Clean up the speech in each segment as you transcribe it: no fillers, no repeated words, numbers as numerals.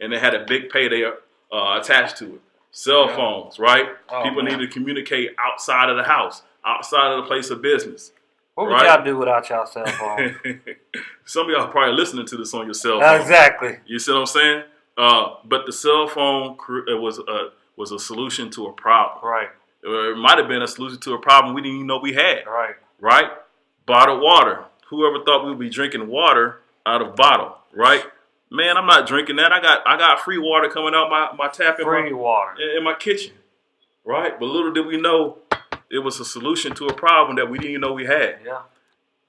and it had a big payday attached to it. Cell phones, right? People need to communicate outside of the house, outside of the place of business. What would y'all do without y'all cell phone? Some of y'all probably listening to this on your cell phone. Exactly. You see what I'm saying? But the cell phone was a solution to a problem. Right. It might have been a solution to a problem we didn't even know we had. Right. Right? Bottled water. Whoever thought we would be drinking water out of bottle, right? Man, I'm not drinking that. I got free water coming out my tap in my kitchen, right? But little did we know it was a solution to a problem that we didn't even know we had. Yeah.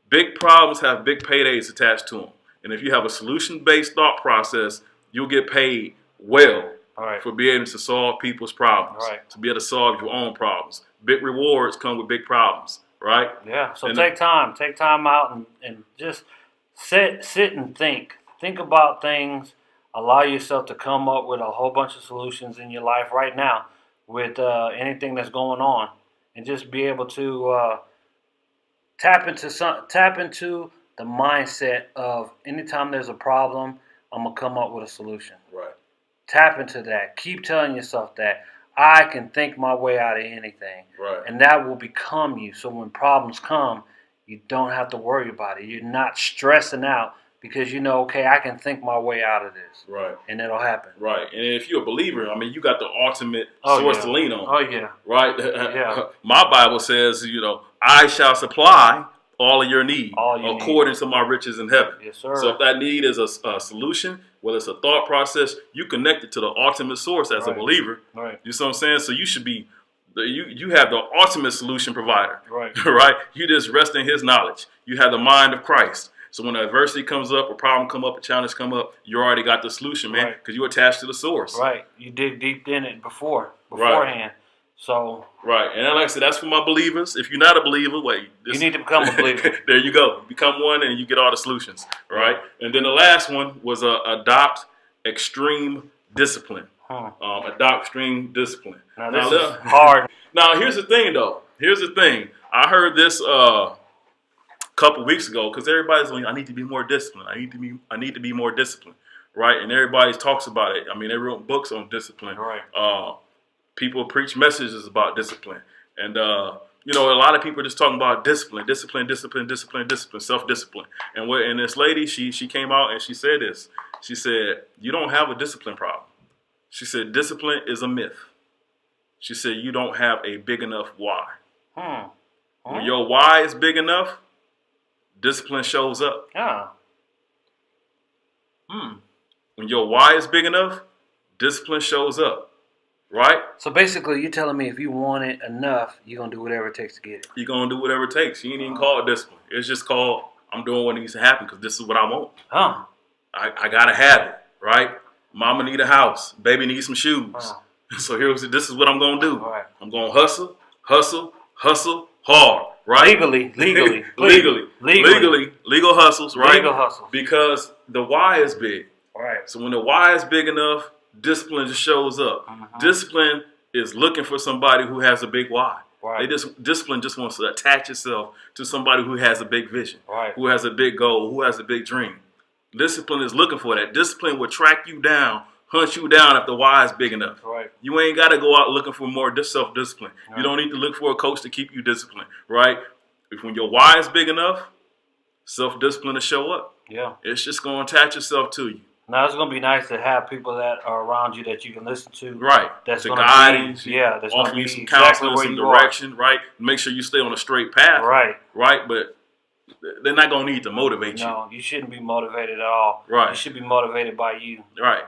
Big problems have big paydays attached to them. And if you have a solution-based thought process, you'll get paid well for being able to solve people's problems, to be able to solve your own problems. Big rewards come with big problems, right? Yeah, so take time out and just sit and think. Think about things. Allow yourself to come up with a whole bunch of solutions in your life right now with anything that's going on. And just be able to tap into the mindset of anytime there's a problem, I'm going to come up with a solution. Right. Tap into that. Keep telling yourself that I can think my way out of anything. Right. And that will become you. So when problems come, you don't have to worry about it. You're not stressing out because you know, okay, I can think my way out of this. Right. And it'll happen. Right. And if you're a believer, I mean, you got the ultimate source to lean on. Oh, yeah. Right? Yeah. My Bible says, I shall supply all of your need according to my riches in heaven. Yes, sir. So if that need is a solution, whether it's a thought process, you connect it to the ultimate source as a believer. Right. You see what I'm saying? So you should be, you have the ultimate solution provider. Right. Right? You just rest in his knowledge. You have the mind of Christ. So when adversity comes up, a problem come up, a challenge come up, you already got the solution, man, because you're attached to the source. Right. You dig deep in it beforehand. Right. So. Right. And like I said, that's for my believers. If you're not a believer, you need to become a believer. There you go. Become one and you get all the solutions. Right. And then the last one was adopt extreme discipline. Adopt extreme discipline. Now this is hard. Now here's the thing, though. Here's the thing. I heard this couple weeks ago because everybody's like, I need to be more disciplined. I need to be more disciplined, right? And everybody talks about it. I mean, they wrote books on discipline. Right. People preach messages about discipline, and a lot of people are just talking about discipline, self-discipline. And this lady, she came out and she said this. She said, you don't have a discipline problem. She said, discipline is a myth. She said, you don't have a big enough why. When your why is big enough, discipline shows up. Yeah. When your why is big enough, discipline shows up. Right? So basically, you're telling me if you want it enough, you're going to do whatever it takes to get it. You're going to do whatever it takes. You ain't even call it discipline. It's just called, I'm doing what needs to happen because this is what I want. I got to have it. Right? Mama need a house. Baby needs some shoes. So this is what I'm going to do. Right. I'm going to hustle hard. Right? Legally. Legal hustles, right? Legal hustles. Because the why is big. Right. So when the why is big enough, discipline just shows up. Discipline is looking for somebody who has a big why. Right. Discipline just wants to attach itself to somebody who has a big vision, who has a big goal, who has a big dream. Discipline is looking for that. Discipline will track you down, hunt you down if the why is big enough. Right. You ain't got to go out looking for more self-discipline. Right. You don't need to look for a coach to keep you disciplined, right? When your why is big enough, self-discipline will show up. Yeah. It's just going to attach itself to you. Now, it's going to be nice to have people that are around you that you can listen to. Right. That's to going guide to be, that's offer you some counseling, some direction, right? Make sure you stay on a straight path. Right. Right? But they're not going to need to motivate you. No, you shouldn't be motivated at all. Right. You should be motivated by you. Right.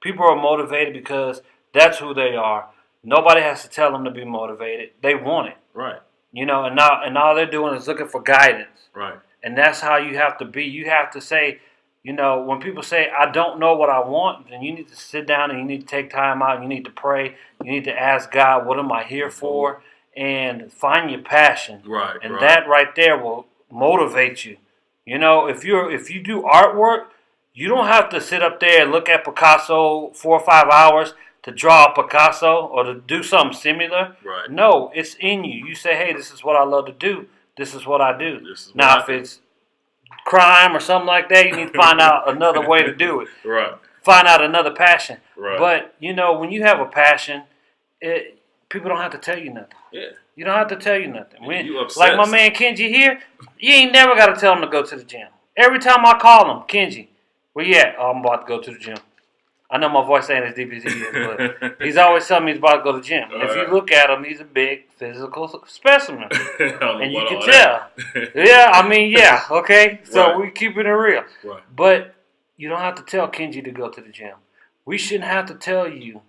People are motivated because that's who they are. Nobody has to tell them to be motivated. They want it. Right. And all they're doing is looking for guidance. Right. And that's how you have to be. You have to say, when people say, I don't know what I want, then you need to sit down and you need to take time out and you need to pray. You need to ask God, what am I here for? And find your passion. Right. And that right there will motivate you. If you do artwork, you don't have to sit up there and look at Picasso 4 or 5 hours to draw a Picasso or to do something similar. Right. No, it's in you. You say, hey, this is what I love to do. This is what I do. Now, if it's crime or something like that, you need to find out another way to do it. Right. find out another passion. Right. But, you know, when you have a passion, people don't have to tell you nothing. Yeah. You don't have to tell you nothing. You obsessed. Like my man Kenji here, you ain't never got to tell him to go to the gym. Every time I call him, Kenji, where you at? Oh, I'm about to go to the gym. I know my voice ain't as deep as he is, but he's always telling me he's about to go to the gym. And if you look at him, he's a big physical specimen. And you can tell. Yeah, I mean, yeah, okay? So we keeping it real. Right. But you don't have to tell Kenji to go to the gym. We shouldn't have to tell you.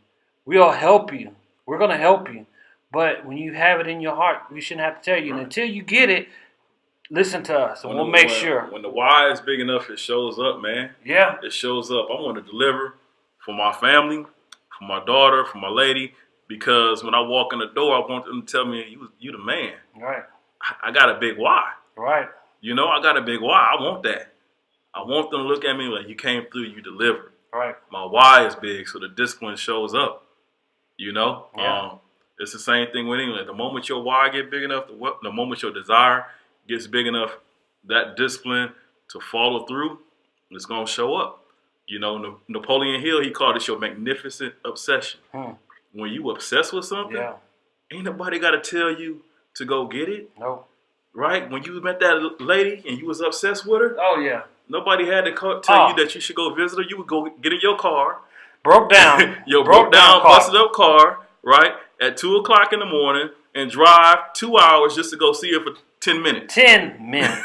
We'll help you. We're going to help you. But when you have it in your heart, we shouldn't have to tell you. And until you get it, listen to us, and we'll make sure. When the why is big enough, it shows up, man. Yeah. It shows up. I want to deliver for my family, for my daughter, for my lady, because when I walk in the door, I want them to tell me, you the man. Right. I got a big why. Right. You know, I got a big why. I want that. I want them to look at me like, you came through, you delivered. Right. My why is big, so the discipline shows up. You know? Yeah. It's the same thing with England. The moment your why get big enough, the moment your desire gets big enough, that discipline to follow through is going to show up. You know, Napoleon Hill, he called it your magnificent obsession. When you obsess with something, ain't nobody got to tell you to go get it. No. Right? When you met that lady and you was obsessed with her, oh yeah, nobody had to tell you that you should go visit her. You would go get in your car. Broke down. broke down, busted up car, right? At 2 o'clock in the morning and drive 2 hours just to go see her for 10 minutes. 10 minutes.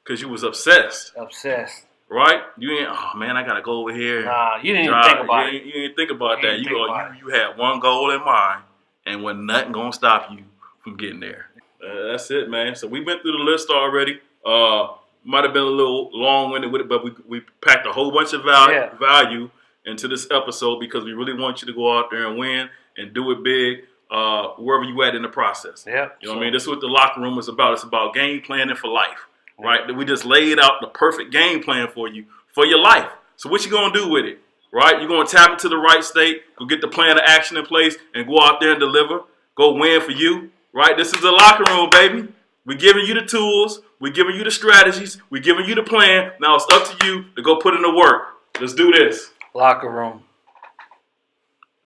Because you was obsessed. Obsessed. Right? You ain't, oh man, I got to go over here. Nah, you didn't even think about it. You didn't think about that. You had one goal in mind and wasn't nothing going to stop you from getting there. That's it, man. So we went through the list already. Might have been a little long-winded with it, but we packed a whole bunch of value into this episode because we really want you to go out there and win and do it big wherever you at in the process. Yeah. You know what I mean? This is what the locker room is about. It's about game planning for life, right? We just laid out the perfect game plan for you, for your life. So what you going to do with it, right? You're going to tap into the right state, go get the plan of action in place, and go out there and deliver. Go win for you, right? This is the locker room, baby. We're giving you the tools. We're giving you the strategies. We're giving you the plan. Now it's up to you to go put in the work. Let's do this. Locker room.